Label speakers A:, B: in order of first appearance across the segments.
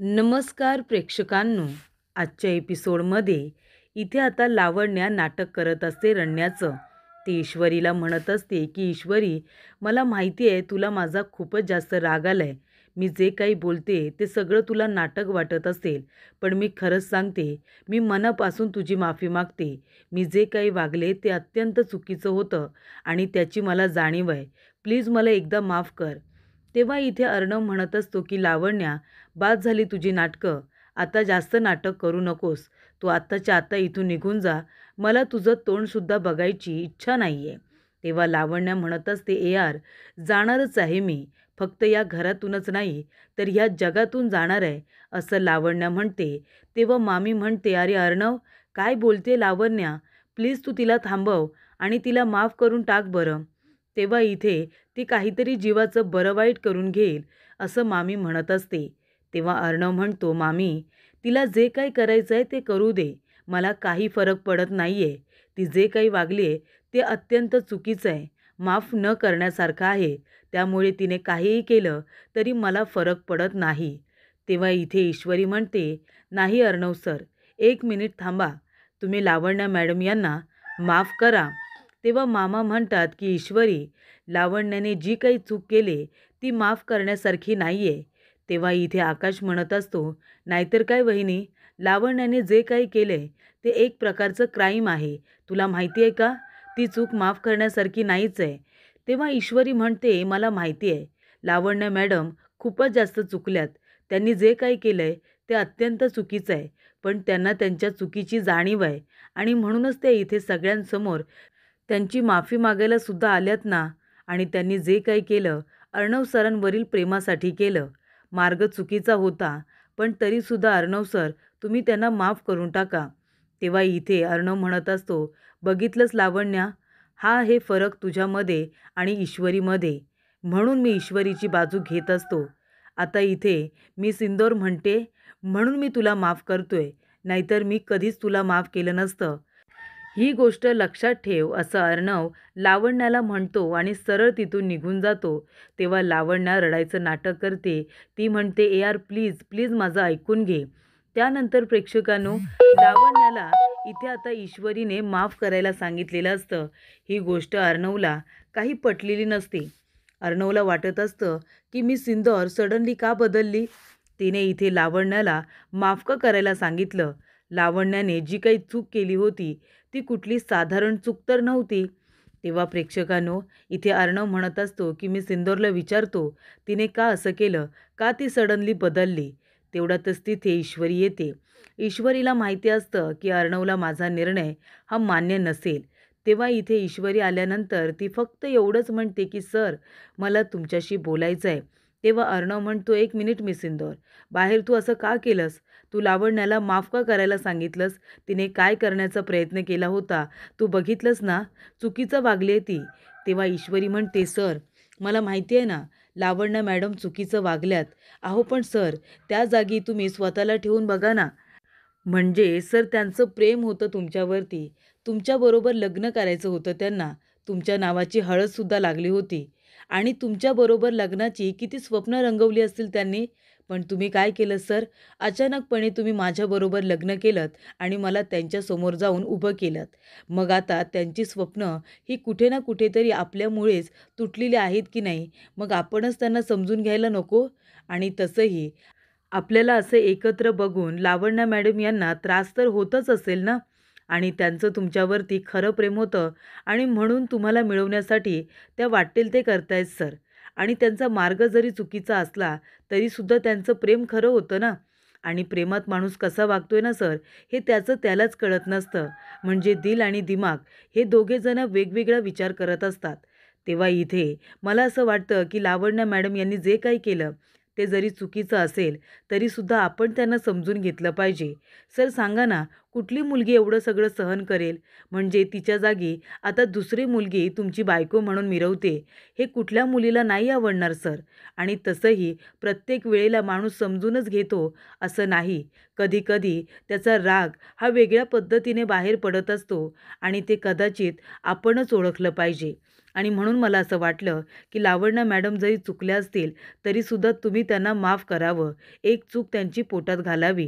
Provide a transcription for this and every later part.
A: नमस्कार प्रेक्षकांनो. आजच्या एपिसोडमध्ये इथे आता लावण्या नाटक करत असते रडण्याचं. ती ईश्वरीला म्हणत असते की ईश्वरी, मला माहिती आहे तुला माझा खूपच जास्त राग आलाय. मी जे काही बोलते ते सगळं तुला नाटक वाटत असेल, पण मी खरंच सांगते, मी मनापासून तुझी माफी मागते. मी जे काही वागले ते अत्यंत चुकीचं होतं आणि त्याची मला जाणीव आहे. प्लीज मला एकदा माफ कर. तेव्हा इथे अर्णव म्हणत असतो की लावण्या, बाद झाली तुझी नाटकं. आता जास्त नाटक करू नकोस. तू आत्ताच्या आत्ता इथून निघून जा. मला तुझं तोंडसुद्धा बघायची इच्छा नाही आहे. तेव्हा लावण्या म्हणत असते, यार, जाणारच आहे मी. फक्त या घरातूनच नाही तर ह्या जगातून जाणार आहे, असं लावण्या म्हणते. तेव्हा मामी म्हणते, अरे अर्णव, काय बोलते लावण्या? प्लीज तू तिला थांबव आणि तिला माफ करून टाक बरं. तेव्हा इथे ती काहीतरी जीवाचं बरं वाईट करून घेईल, असं मामी म्हणत असते. तेव्हा अर्णव म्हणतो, मामी, तिला जे काही करायचं आहे ते करू दे. मला काही फरक पडत नाही आहे. ती जे काही वागली आहे ते अत्यंत चुकीचं आहे, माफ न करण्यासारखं आहे. त्यामुळे तिने काहीही केलं तरी मला फरक पडत नाही. तेव्हा इथे ईश्वरी म्हणते, नाही अर्णव सर, 1 मिनिट थांबा. तुम्ही लावण्या मॅडम यांना माफ करा. तेव्हा मामा म्हणतात की ईश्वरी, लावण्याने जी काही चूक केली ती माफ करण्यासारखी नाही आहे. तेव्हा इथे आकाश म्हणत असतो, नाहीतर काय वहिनी, लावण्याने जे काही केले ते एक प्रकारचं क्राईम आहे. तुला माहिती आहे का? ती चूक माफ करण्यासारखी नाहीच आहे. तेव्हा ईश्वरी म्हणते, मला माहिती आहे, लावण्य मॅडम खूपच जास्त चुकल्यात. त्यांनी जे काही केलं आहे ते अत्यंत चुकीचं आहे. पण त्यांना त्यांच्या चुकीची जाणीव आहे आणि म्हणूनच ते इथे सगळ्यांसमोर त्यांची माफी मागायला सुद्धा आल्यात ना. आणि त्यांनी जे काही केलं अर्णव सरांवरील प्रेमासाठी केलं. मार्ग चुकीचा होता, पण तरीसुद्धा अर्णव सर, तुम्ही त्यांना माफ करून टाका. तेव्हा इथे अर्णव म्हणत असतो, बघितलंच लावण्या, हा हे फरक तुझ्यामध्ये आणि ईश्वरीमध्ये. म्हणून मी ईश्वरीची बाजू घेत असतो. आता इथे मी सिंदूर म्हणते म्हणून मी तुला माफ करतोय, नाहीतर मी कधीच तुला माफ केलं नसतं. ही गोष्ट लक्षात ठेव, असं अर्णव लावण्याला म्हणतो आणि सरळ तिथून निघून जातो. तेव्हा लावण्या रडायचं नाटक करते. ती म्हणते, यार प्लीज प्लीज माझं ऐकून घे. त्यानंतर प्रेक्षकांनो, लावण्याला इथे आता ईश्वरीने माफ करायला सांगितलेलं असतं. ही गोष्ट अर्णवला काही पटलेली नसते. अर्णवला वाटत असतं की मी सिंदूर सडनली का बदलली. तिने इथे लावण्याला माफ का करायला सांगितलं. लावण्याने जी काही चूक केली होती ती कुठली साधारण चूक तर नव्हती. तेव्हा प्रेक्षकांनो, इथे अर्णव म्हणत असतो की मी सिंदूरला विचारतो, तिने का असं केलं, का ती सडनली बदलली. तेवढ्यातच तिथे ईश्वरी येते. ईश्वरीला माहिती असतं की अर्णवला माझा निर्णय हा मान्य नसेल. तेव्हा इथे ईश्वरी आल्यानंतर ती फक्त एवढंच म्हणते की सर, मला तुमच्याशी बोलायचं आहे. तेव्हा अर्णव म्हणतो, 1 मिनिट सिंदूर, बाहेर तू असं का केलंस? तू लावण्याला माफ का करायला सांगितलंस? तिने काय करण्याचा प्रयत्न केला होता तू बघितलंस ना. चुकीचं वागली ती. तेव्हा ईश्वरी म्हणते, सर, मला माहिती आहे ना, लावण्य मॅडम चुकीचं वागल्यात. अहो पण सर, त्या जागी तुम्ही स्वतःला ठेवून बघा ना. म्हणजे सर, त्यांचं प्रेम होतं तुमच्यावरती. तुमच्याबरोबर लग्न करायचं होतं त्यांना. तुमच्या नावाची हळदसुद्धा लागली होती आणि तुमच्याबरोबर लग्नाची किती स्वप्न रंगवली असतील त्यांनी. पण तुम्ही काय केलं सर? अचानकपणे तुम्ही माझ्याबरोबर लग्न केलंत आणि मला त्यांच्यासमोर जाऊन उभं केलंत. मग आता त्यांची स्वप्न ही कुठे ना कुठेतरी आपल्यामुळेच तुटलेली आहेत की नाही? मग आपणच त्यांना समजून घ्यायला नको? आणि तसंही आपल्याला असं एकत्र बघून लावण्या मॅडम यांना त्रास तर होतच असेल ना. आणि त्यांचं तुमच्यावरती खरं प्रेम होतं आणि म्हणून तुम्हाला मिळवण्यासाठी त्या वाटेल ते करतायत सर. आणि त्यांचा मार्ग जरी चुकीचा असला तरीसुद्धा त्यांचं प्रेम खरं होतं ना. आणि प्रेमात माणूस कसा वागतोय ना सर, हे त्याचं त्यालाच कळत नसतं. म्हणजे दिल आणि दिमाग हे दोघेजण वेगवेगळा विचार करत असतात. तेव्हा इथे मला असं वाटतं की लावण्या मॅडम यांनी जे काही केलं ते जरी चुकीचं असेल तरीसुद्धा आपण त्यांना समजून घेतलं पाहिजे. सर सांगा ना, कुठली मुलगी एवढं सगळं सहन करेल? म्हणजे तिच्या जागी आता दुसरी मुलगी तुमची बायको म्हणून मिरवते, हे कुठल्या मुलीला नाही आवडणार सर. आणि तसंही प्रत्येक वेळेला माणूस समजूनच घेतो असं नाही. कधीकधी त्याचा राग हा वेगळ्या पद्धतीने बाहेर पडत असतो आणि ते कदाचित आपणच ओळखलं पाहिजे. आणि म्हणून मला असं वाटलं की लावण्य मॅडम जरी चुकल्या असतील तरीसुद्धा तुम्ही त्यांना माफ करावं, एक चूक त्यांची पोटात घालावी.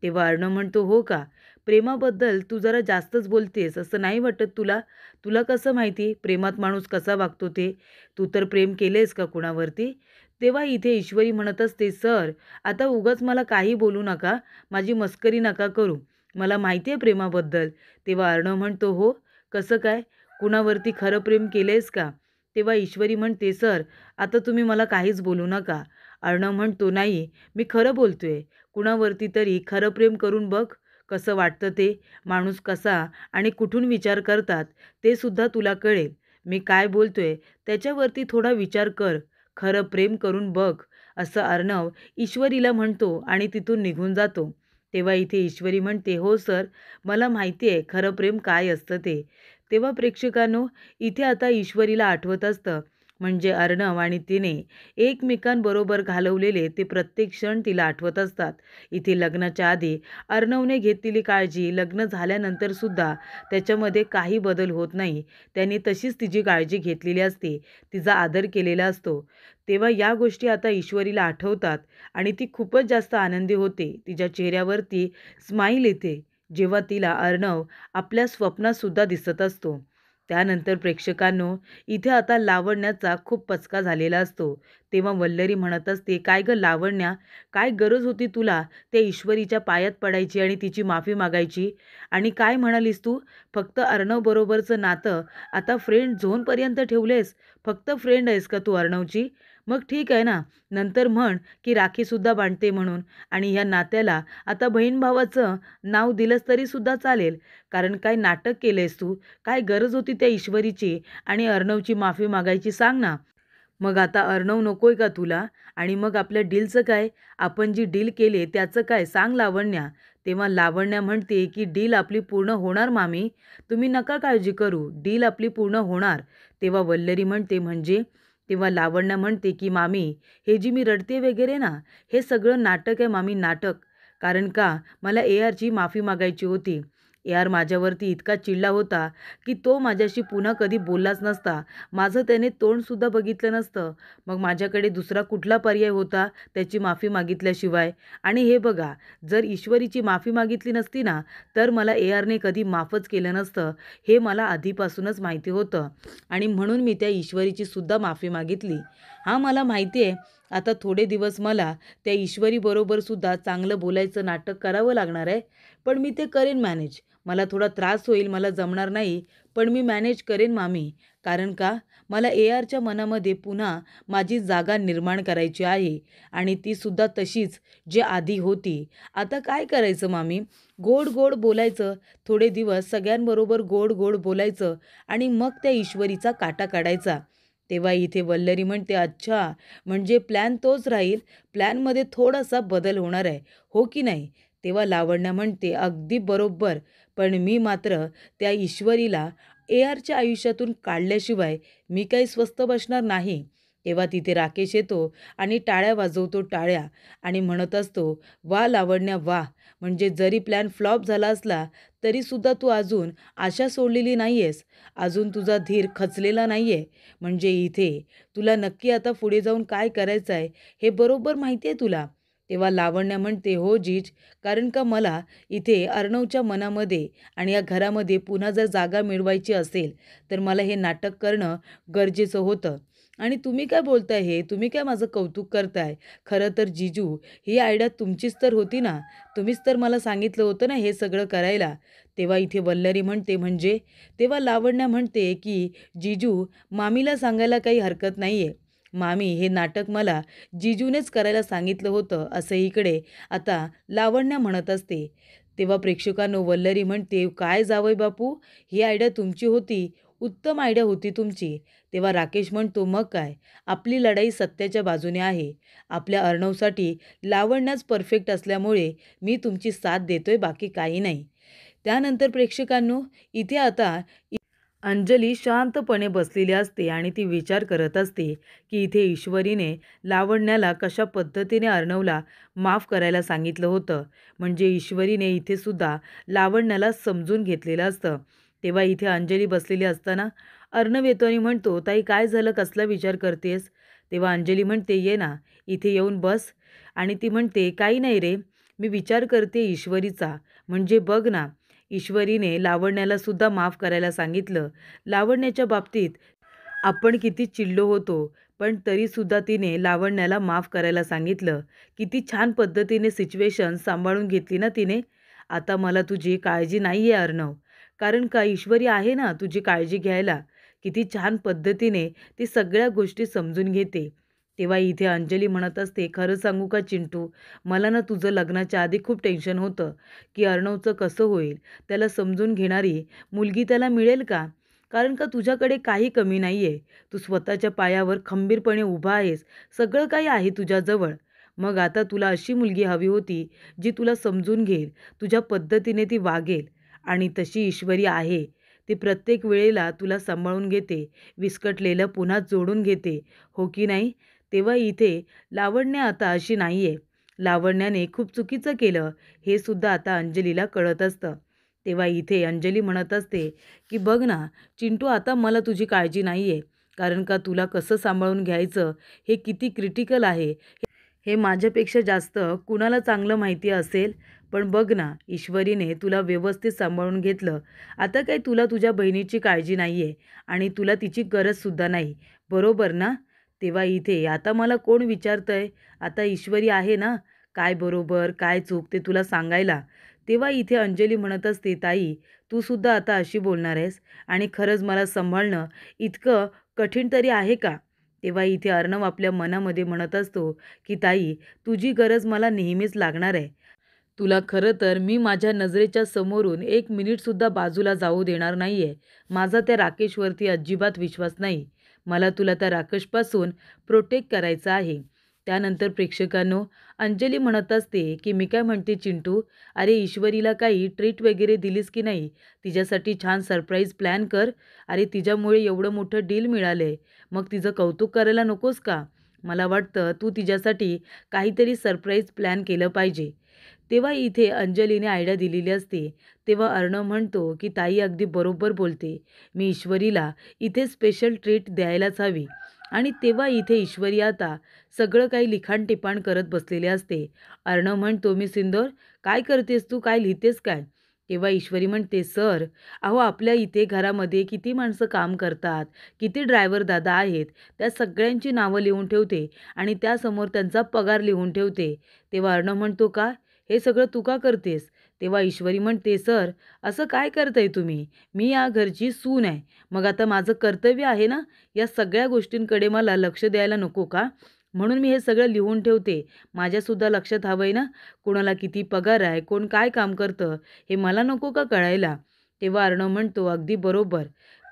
A: तेव्हा अर्णव म्हणतो, हो का? प्रेमाबद्दल तू जरा जास्तच बोलतेस, असं नाही वाटत तुला? तुला कसं माहिती प्रेमात माणूस कसा वागतो ते? तू तर प्रेम केलेस का कुणावरती? तेव्हा इथे ईश्वरी म्हणत असते, सर आता उगाच मला काही बोलू नका, माझी मस्करी नका करू, मला माहिती आहे प्रेमाबद्दल. तेव्हा अर्णव म्हणतो, हो कसं काय? कुणावरती खरं प्रेम केलंयस का? तेव्हा ईश्वरी म्हणते, सर आता तुम्ही मला काहीच बोलू नका. अर्णव म्हणतो, नाही मी खरं बोलतोय. कुणावरती तरी खरं प्रेम करून बघ, कसं वाटतं ते. माणूस कसा आणि कुठून विचार करतात ते सुद्धा तुला कळेल. मी काय बोलतोय त्याच्यावरती थोडा विचार कर, खरं प्रेम करून बघ, असं अर्णव ईश्वरीला म्हणतो आणि तिथून निघून जातो. तेव्हा इथे ईश्वरी म्हणते, हो सर मला माहिती आहे खरं प्रेम काय असतं ते. तेव्हा प्रेक्षकांनो, इथे आता ईश्वरीला आठवत असतं, म्हणजे अर्णव आणि तिने एकमेकांबरोबर घालवलेले ते प्रत्येक क्षण तिला आठवत असतात. इथे लग्नाच्या आधी अर्णवने घेतलेली काळजी लग्न झाल्यानंतर सुद्धा त्याच्यामध्ये काही बदल होत नाही. त्याने तशीच तिची काळजी घेतलेली असते, तिचा आदर केलेला असतो. तेव्हा या गोष्टी आता ईश्वरीला आठवतात आणि ती खूपच जास्त आनंदी होते. तिच्या चेहऱ्यावरती स्माईल येते जेव्हा तिला अर्णव आपल्या स्वप्नातसुद्धा दिसत असतो. त्यानंतर प्रेक्षकांनो, इथे आता लावण्याचा खूप पचका झालेला असतो. तेव्हा वल्लरी म्हणत असते, काय गं लावण्या, काय गरज होती तुला त्या ईश्वरीच्या पायात पडायची आणि तिची माफी मागायची? आणि काय म्हणालीस तू, फक्त अर्णवबरोबरचं नातं आता फ्रेंड झोनपर्यंत ठेवलेस? फक्त फ्रेंड आहेस का तू अर्णवची? मग ठीक आहे ना, नंतर म्हण की राखीसुद्धा बांधते म्हणून, आणि ह्या नात्याला आता बहीण भावाचं नाव दिलंस तरीसुद्धा चालेल. कारण काय नाटक केलंयस तू? काय गरज होती त्या ईश्वरीची आणि अर्णवची माफी मागायची, सांग ना? मग आता अर्णव नकोय का तुला? आणि मग आपल्या डीलचं काय? आपण जी डील केली त्याचं काय, सांग लावण्या. तेव्हा लावण्या म्हणते की डील आपली पूर्ण होणार मामी, तुम्ही नका काळजी करू, डील आपली पूर्ण होणार. तेव्हा वल्लरी म्हणते, म्हणजे? तेव्हा लावण्या म्हणते की मामी, हे जी मी रडते वगैरे ना, हे सगळं नाटक आहे मामी, नाटक. कारण का, मला ARची माफी मागायची होती. AR माझ्यावरती इतका चिडला होता की तो माझ्याशी पुन्हा कधी बोललाच नसता, माझं त्याने तोंडसुद्धा बघितलं नसतं. मग माझ्याकडे दुसरा कुठला पर्याय होता त्याची माफी मागितल्याशिवाय? आणि हे बघा, जर ईश्वरीची माफी मागितली नसती ना, तर मला ARने कधी माफच केलं नसतं, हे मला आधीपासूनच माहिती होतं. आणि म्हणून मी त्या ईश्वरीची सुद्धा माफी मागितली. हां, मला माहिती आहे आता थोडे दिवस मला त्या ईश्वरीबरोबर सुद्धा चांगलं बोलायचं नाटक करावं लागणार आहे, पण मी ते करेन मॅनेज. मला थोडा त्रास होईल, मला जमणार नाही, पण मी मॅनेज करेन मामी. कारण का, मला ARच्या मनामध्ये पुन्हा माझी जागा निर्माण करायची आहे आणि तीसुद्धा तशीच जी आधी होती. आता काय करायचं मामी? गोड गोड बोलायचं, थोडे दिवस सगळ्यांबरोबर गोड गोड बोलायचं आणि मग त्या ईश्वरीचा काटा काढायचा. तेव्हा इथे वल्लरी म्हणते, अच्छा, म्हणजे प्लॅन तोच राहील, प्लॅनमध्ये थोडासा बदल होणार आहे, हो की नाही? तेव्हा लावण्या म्हणते, अगदी बरोबर, पण मी मात्र त्या ईश्वरीला ARच्या आयुष्यातून काढल्याशिवाय मी काही स्वस्थ बसणार नाही. तेव्हा तिथे राकेश येतो आणि टाळ्या वाजवतो, टाळ्या, आणि म्हणत असतो, वा लावण्या वा, म्हणजे जरी प्लॅन फ्लॉप झाला असला तरीसुद्धा तू अजून आशा सोडलेली नाही आहेस, अजून तुझा धीर खचलेला नाही आहे. म्हणजे इथे तुला नक्की आता पुढे जाऊन काय करायचं आहे हे बरोबर माहिती आहे तुला. तेव्हा लावण्या म्हणते, हो जीज, कारण का मला इथे अर्णवच्या मनामध्ये आणि या घरामध्ये पुन्हा जर जागा मिळवायची असेल तर मला हे नाटक करणं गरजेचं होतं. आणि तुम्ही काय बोलताय, हे तुम्ही काय माझं कौतुक करताय? खरं तर जीजू, ही आयडिया तुमचीच तर होती ना, तुम्हीच तर मला सांगितलं होतं ना हे सगळं करायला. तेव्हा इथे वल्लरी म्हणते, म्हणजे? तेव्हा लावण्या म्हणते की जीजू, मामीला सांगायला काही हरकत नाही आहे. मामी, हे नाटक मला जीजूनेच करायला सांगितलं होतं, असं इकडे आता लावण्या म्हणत असते. तेव्हा प्रेक्षकांनो, वल्लरी म्हणते, काय जावई बापू, ही आयडिया तुमची होती, उत्तम आयडिया होती तुमची. तेव्हा राकेश म्हणतो, मग काय, आपली लढाई सत्याच्या बाजूने आहे. आपल्या अर्णवसाठी लावण्याच परफेक्ट असल्यामुळे मी तुमची साथ देतोय, बाकी काही नाही. त्यानंतर प्रेक्षकांनो, इथे आता अंजली शांतपणे बसलेली असते आणि ती विचार करत असते की इथे ईश्वरीने लावण्याला कशा पद्धतीने अर्णवला माफ करायला सांगितलं होतं. म्हणजे ईश्वरीने इथे सुद्धा लावण्याला समजून घेतलेलं असतं. तेव्हा इथे अंजली बसलेली असताना अर्णव येतो आणि म्हणतो, ताई काय झालं, कसला विचार करतेस? तेव्हा अंजली म्हणते, ये ना इथे येऊन बस. आणि ती म्हणते, काही नाही रे, मी विचार करते ईश्वरीचा. म्हणजे बघ ना, ईश्वरीने लावण्याला सुद्धा माफ करायला सांगितलं. लावण्याच्या बाबतीत आपण किती चिडलो होतो, पण तरीसुद्धा तिने लावण्याला माफ करायला सांगितलं. किती छान पद्धतीने सिच्युएशन सांभाळून घेतली ना तिने. आता मला तुझी काळजी नाही आहे अर्णव, कारण का ईश्वरी आहे ना तुझी काळजी घ्यायला. किती छान पद्धतीने ती सगळ्या गोष्टी समजून घेते. तेव्हा इथे अंजली म्हणत असते, खरं सांगू का चिंटू, मला ना तुझं लग्नाच्या आधी खूप टेन्शन होतं की अर्णवचं कसं होईल, त्याला समजून घेणारी मुलगी त्याला मिळेल का? कारण का तुझ्याकडे काही कमी नाही आहे. तू स्वतःच्या पायावर खंबीरपणे उभा आहेस. सगळं काही आहे तुझ्याजवळ. मग आता तुला अशी मुलगी हवी होती, जी तुला समजून घेईल, तुझ्या पद्धतीने ती वागेल. आणि तशी ईश्वरी आहे. ती प्रत्येक वेळेला तुला सांभाळून घेते, विस्कटलेलं पुन्हा जोडून घेते. हो की नाही? तेव्हा इथे लावण्य आता अशी नाही आहे. लावण्याने खूप चुकीचं केलं, हे सुद्धा आता अंजलीला कळत असतं. तेव्हा इथे अंजली म्हणत असते, की बघ ना चिंटू, आता मला तुझी काळजी नाही आहे. कारण का तुला कसं सांभाळून घ्यायचं हे किती क्रिटिकल आहे, हे माझ्यापेक्षा जास्त कुणाला चांगलं माहिती असेल. पण बघ ना, ईश्वरीने तुला व्यवस्थित सांभाळून घेतलं. आता काय तुला तुझ्या बहिणीची काळजी नाही आहे आणि तुला तिची गरजसुद्धा नाही. बरोबर ना? तेव्हा इथे आता मला कोण विचारतंय? आता ईश्वरी आहे ना, काय बरोबर, काय चूक ते तुला सांगायला. तेव्हा इथे अंजली म्हणत असते, ताई, तू सुद्धा आता अशी बोलणार आहेस आणि खरंच मला सांभाळणं इतकं कठीण तरी आहे का? तेव्हा इथे अर्णव आपल्या मनामध्ये म्हणत असतो, की ताई, तुझी गरज मला नेहमीच लागणार आहे. तुला खरं तर मी माझ्या नजरेच्या समोरून 1 मिनिटसुद्धा बाजूला जाऊ देणार नाही आहे. माझा त्या राकेशवरती अजिबात विश्वास नाही. मला तुला त्या राकेशपासून प्रोटेक्ट करायचं आहे. त्यानंतर प्रेक्षकांनो, अंजली म्हणत असते, की मी काय म्हणते चिंटू, अरे ईश्वरीला काही ट्रीट वगैरे दिलीस की नाही? तिच्यासाठी छान सरप्राईज प्लॅन कर. अरे तिच्यामुळे एवढं मोठं डील मिळालं, मग तिचं कौतुक करायला नकोस का? मला वाटतं तू तिच्यासाठी काहीतरी सरप्राईज प्लॅन केलं पाहिजे. तेव्हा इथे अंजलीने आयडिया दिलेली असते. तेव्हा अर्णव म्हणतो, की ताई अगदी बरोबर बोलते. मी ईश्वरीला इथे स्पेशल ट्रीट द्यायलाच हवी. आणि तेव्हा इथे ईश्वरी आता सगळं काही लिखाण-टिपाण करत बसलेले असते. अर्णव म्हणतो, मी सिंदूर, काय करतेस तू? काय लिहितेस काय? तेव्हा ईश्वरी म्हणते, सर, अहो आपल्या इथे घरामध्ये किती माणसं काम करतात, किती ड्रायव्हर दादा आहेत, त्या सगळ्यांची नावं लिहून ठेवते आणि त्यासमोर त्यांचा पगार लिहून ठेवते. तेव्हा अर्णव म्हणतो, का? हे सगळं तू का करतेस? तेव्हा ईश्वरी म्हणते, सर, असं काय करताय तुम्ही? मी या घरची सून आहे. मग आता माझं कर्तव्य आहे ना, या सगळ्या गोष्टींकडे मला लक्ष द्यायला नको का? म्हणून मी हे सगळं लिहून ठेवते. माझ्यासुद्धा लक्षात हवं आहे ना, कोणाला किती पगार आहे, कोण काय काम करतं, हे मला नको का कळायला? तेव्हा अर्णव म्हणतो, अगदी बरोबर.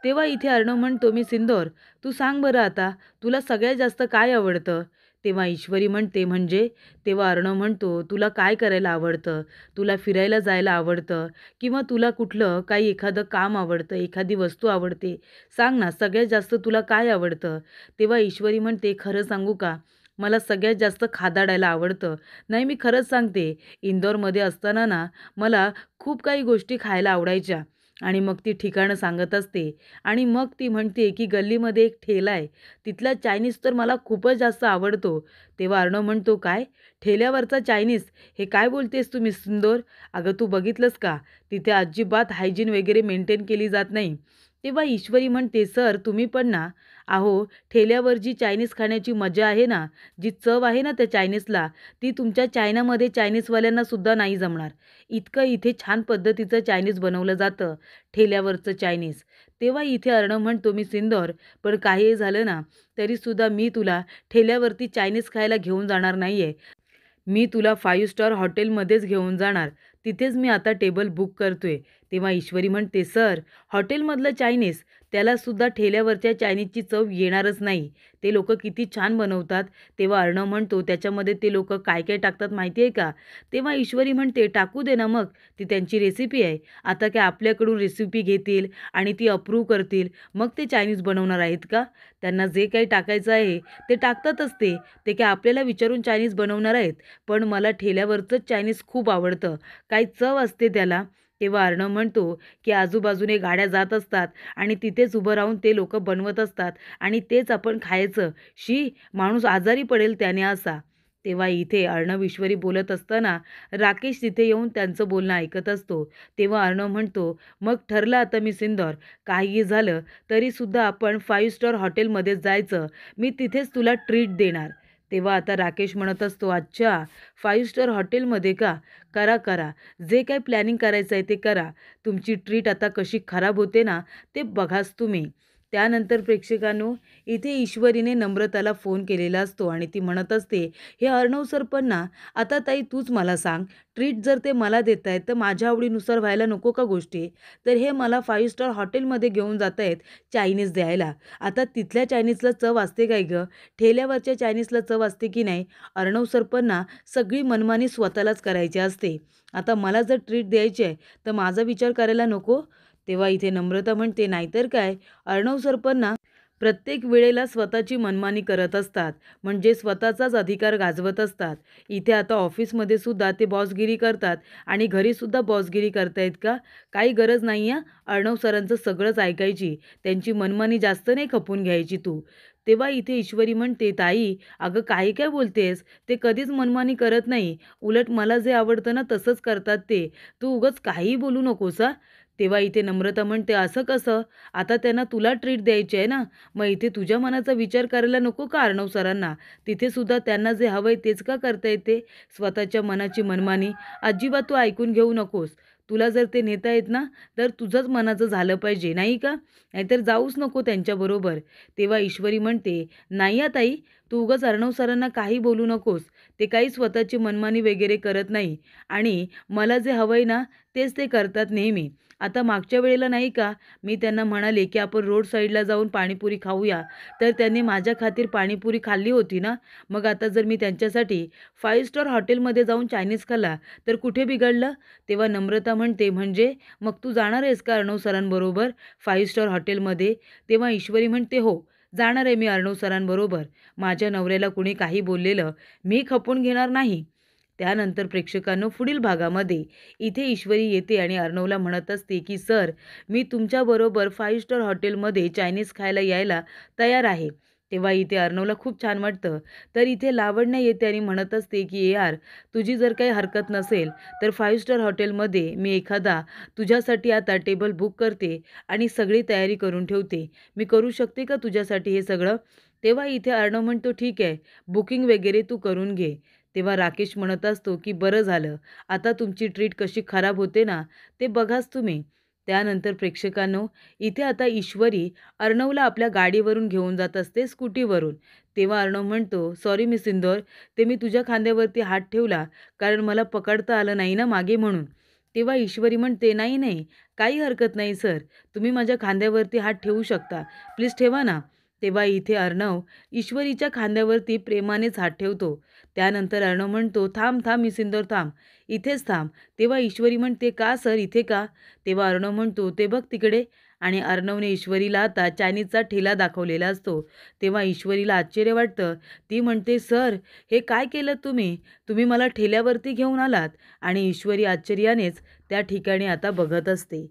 A: तेव्हा इथे अर्णव म्हणतो, मी सिंदूर, तू सांग बरं आता, तुला सगळ्यात जास्त काय आवडतं? तेव्हा ईश्वरी म्हणते, म्हणजे? तेव्हा अर्णव म्हणतो, तुला काय करायला आवडतं? तुला फिरायला जायला आवडतं? किंवा तुला कुठलं काही एखादं काम आवडतं, एखादी वस्तू आवडते? सांग ना, सगळ्यात जास्त तुला काय आवडतं? तेव्हा ईश्वरी म्हणते, खरं सांगू का? मला सगळ्यात जास्त खादाडायला आवडतं. नाही, मी खरंच सांगते, इंदोरमध्ये असताना ना, मला खूप काही गोष्टी खायला आवडायच्या. आणि मग ती ठिकाणं सांगत असते आणि मग ती म्हणते, की गल्लीमध्ये एक ठेला आहे, तिथला चायनीज तर मला खूपच जास्त आवडतो. तेव्हा अर्णव म्हणतो, काय? ठेल्यावरचा चायनीज? हे काय बोलतेस तुम्ही सुंदर? अगं तू बघितलंस का? तिथे अजिबात हायजीन वगैरे मेंटेन केली जात नाही. तेव्हा ईश्वरी म्हणते, सर तुम्ही पण ना, अहो ठेल्यावर जी चायनीज खाण्याची मजा आहे ना, जी चव आहे ना त्या चायनीजला, ती तुमच्या चायनामध्ये चायनीजवाल्यांना सुद्धा नाही जमणार. इतकं इथे छान पद्धतीचं चायनीज बनवलं जातं, ठेल्यावरचं चायनीज. तेव्हा इथे अर्णव म्हणतो, मी सिंदूर, पण काहीही झालं ना, तरीसुद्धा मी तुला ठेल्यावरती चायनीज खायला घेऊन जाणार नाही आहे. मी तुला 5 स्टार हॉटेलमध्येच घेऊन जाणार. तिथेच मी आता टेबल बुक करतोय. तेव्हा ईश्वरी म्हणते, सर, हॉटेलमधलं चायनीज, त्यालासुद्धा ठेल्यावरच्या चायनीजची चव येणारच नाही. ते लोकं किती छान बनवतात. तेव्हा अर्णव म्हणतो, त्याच्यामध्ये ते लोकं काय काय टाकतात माहिती आहे का? तेव्हा ईश्वरी म्हणते, टाकू दे ना मग, ती त्यांची रेसिपी आहे. आता काय आपल्याकडून रेसिपी घेतील आणि ती अप्रूव्ह करतील, मग ते चायनीज बनवणार आहेत का? त्यांना जे काही टाकायचं आहे ते टाकतातच ते. ते काय आपल्याला विचारून चायनीज बनवणार आहेत? पण मला ठेल्यावरचंच चायनीज खूप आवडतं. काय चव असते त्याला. तेव्हा अर्णव म्हणतो की आजूबाजूने गाड्या जात असतात आणि तिथेच उभं राहून ते लोक बनवत असतात आणि तेच आपण खायचं. शी, माणूस आजारी पडेल त्याने असा. तेव्हा इथे अर्णव ईश्वरी बोलत असताना राकेश तिथे येऊन त्यांचं बोलणं ऐकत असतो. तेव्हा अर्णव म्हणतो, मग ठरलं आता मी सिंदूर, काहीही झालं तरीसुद्धा आपण 5 स्टार हॉटेलमध्येच जायचं. मी तिथेच तुला ट्रीट देणार. तेव्हा आता राकेश म्हणत असतो, अच्छा 5 स्टार हॉटेलमध्ये का? करा करा, जे काही प्लॅनिंग करायचं आहे ते करा. तुमची ट्रीट आता कशी खराब होते ना ते बघाच तुम्ही. त्यानंतर प्रेक्षकांनो, इथे ईश्वरीने नम्रताला फोन केलेला असतो आणि ती म्हणत असते, हे अर्णव सर पण ना, आता ताई तूच मला सांग, ट्रीट जर ते मला देत आहेत तर माझ्या आवडीनुसार व्हायला नको का गोष्टी? तर हे मला 5 स्टार हॉटेलमध्ये घेऊन जात आहेत चायनीज द्यायला. आता तिथल्या चायनीजला चव असते काय गं? ठेल्यावरच्या चायनीजला चव असते की नाही? अर्णव सर पण ना, सगळी मनमानी स्वतःलाच करायची असते. आता मला जर ट्रीट द्यायची आहे तर माझा विचार करायला नको? तेव्हा इथे नम्रता म्हणते, नाहीतर काय, अर्णव सर पण ना प्रत्येक वेळेला स्वतःची मनमानी करत असतात, म्हणजे स्वतःचाच अधिकार गाजवत असतात. इथे आता ऑफिसमध्ये सुद्धा ते बॉसगिरी करतात आणि घरीसुद्धा बॉसगिरी करतायत का? काही गरज नाही आहे अर्णव सरांचं सगळंच ऐकायची. त्यांची मनमानी जास्त नाही खपून घ्यायची तू. तेव्हा इथे ईश्वरी म्हणते, ताई अगं काही काय बोलतेस? ते कधीच मनमानी करत नाही. उलट मला जे आवडतं ना तसंच करतात ते. तू उगाच काहीही बोलू नकोस हां. तेव्हा इथे नम्रता म्हणते, असं कसं? आता त्यांना तुला ट्रीट द्यायची आहे ना, मग इथे तुझ्या मनाचा विचार करायला नको का अर्णव सरांना? तिथे सुद्धा त्यांना जे हवंय तेच का करता येते? स्वतःच्या मनाची मनमानी अजिबात तू ऐकून घेऊ नकोस. तुला जर ते नेता येत ना तर तुझंच मनाचं झालं पाहिजे नाही का? नाहीतर जाऊच नको त्यांच्याबरोबर. तेव्हा ईश्वरी म्हणते, नाही हा ताई, तू उगाच अर्णव सरांना काही बोलू नकोस. ते काही स्वतःची मनमानी वगैरे करत नाही आणि मला जे हवंय ना तेच ते करतात नेहमी. आता मागच्या वेळेला नाही का मी त्यांना म्हणाले की आपण रोड साईडला जाऊन पाणीपुरी खाऊया, तर त्यांनी माझ्या खातीर पाणीपुरी खाल्ली होती ना. मग आता जर मी त्यांच्यासाठी 5 स्टार हॉटेलमध्ये जाऊन चायनीज खाल्ला तर कुठे बिघडलं? तेव्हा नम्रता म्हणते, म्हणजे मग तू जाणार आहेस का अर्णव सरांबरोबर 5 स्टार हॉटेलमध्ये? तेव्हा ईश्वरी म्हणते, हो जाणार आहे मी अर्णव सरांबरोबर. माझ्या नवऱ्याला कुणी काही बोललेलं मी खपून घेणार नाही. त्यानंतर प्रेक्षकांनो, पुढील भागामध्ये इथे ईश्वरी येते आणि अर्णवला म्हणत असते की सर, मी तुमच्याबरोबर 5 स्टार हॉटेलमध्ये चायनीज खायला यायला तयार आहे. तेव्हा इथे अर्णवला खूप छान वाटतं. तर इथे लावण्य येते आणि म्हणत असते की यार, तुझी जर काही हरकत नसेल तर 5 स्टार हॉटेलमध्ये मी एखादा तुझ्यासाठी आता टेबल बुक करते आणि सगळी तयारी करून ठेवते. मी करू शकते का तुझ्यासाठी हे सगळं? तेव्हा इथे अर्णव म्हणतो, ठीक आहे, बुकिंग वगैरे तू करून घे. तेव्हा राकेश म्हणत असतो की बरं झालं, आता तुमची ट्रीट कशी खराब होते ना ते बघाच तुम्ही. त्यानंतर प्रेक्षकांनो, इथे आता ईश्वरी अर्णवला आपल्या गाडीवरून घेऊन जात असते स्कूटीवरून. तेव्हा अर्णव म्हणतो, सॉरी मी सिंदूर, ते मी तुझ्या खांद्यावरती हात ठेवला कारण मला पकडता आलं नाही ना मागे म्हणून. तेव्हा ईश्वरी म्हणते, नाही नाही, काही हरकत नाही सर, तुम्ही माझ्या खांद्यावरती हात ठेवू शकता, प्लीज ठेवा ना. तेव्हा इथे अर्णव ईश्वरीच्या खांद्यावरती प्रेमानेच हात ठेवतो. त्यानंतर अर्णव म्हणतो, थांब थांब मी सिंदूर, थांब, इथेच थांब. तेव्हा ईश्वरी म्हणते, का सर इथे का? तेव्हा अर्णव म्हणतो, ते बघ तिकडे. आणि अर्णवने ईश्वरीला आता चायनीजचा ठेला दाखवलेला असतो. तेव्हा ईश्वरीला आश्चर्य वाटतं. ती म्हणते, सर हे काय केलं तुम्ही? तुम्ही मला ठेल्यावरती घेऊन आलात? आणि ईश्वरी आश्चर्यानेच त्या ठिकाणी आता बघत असते.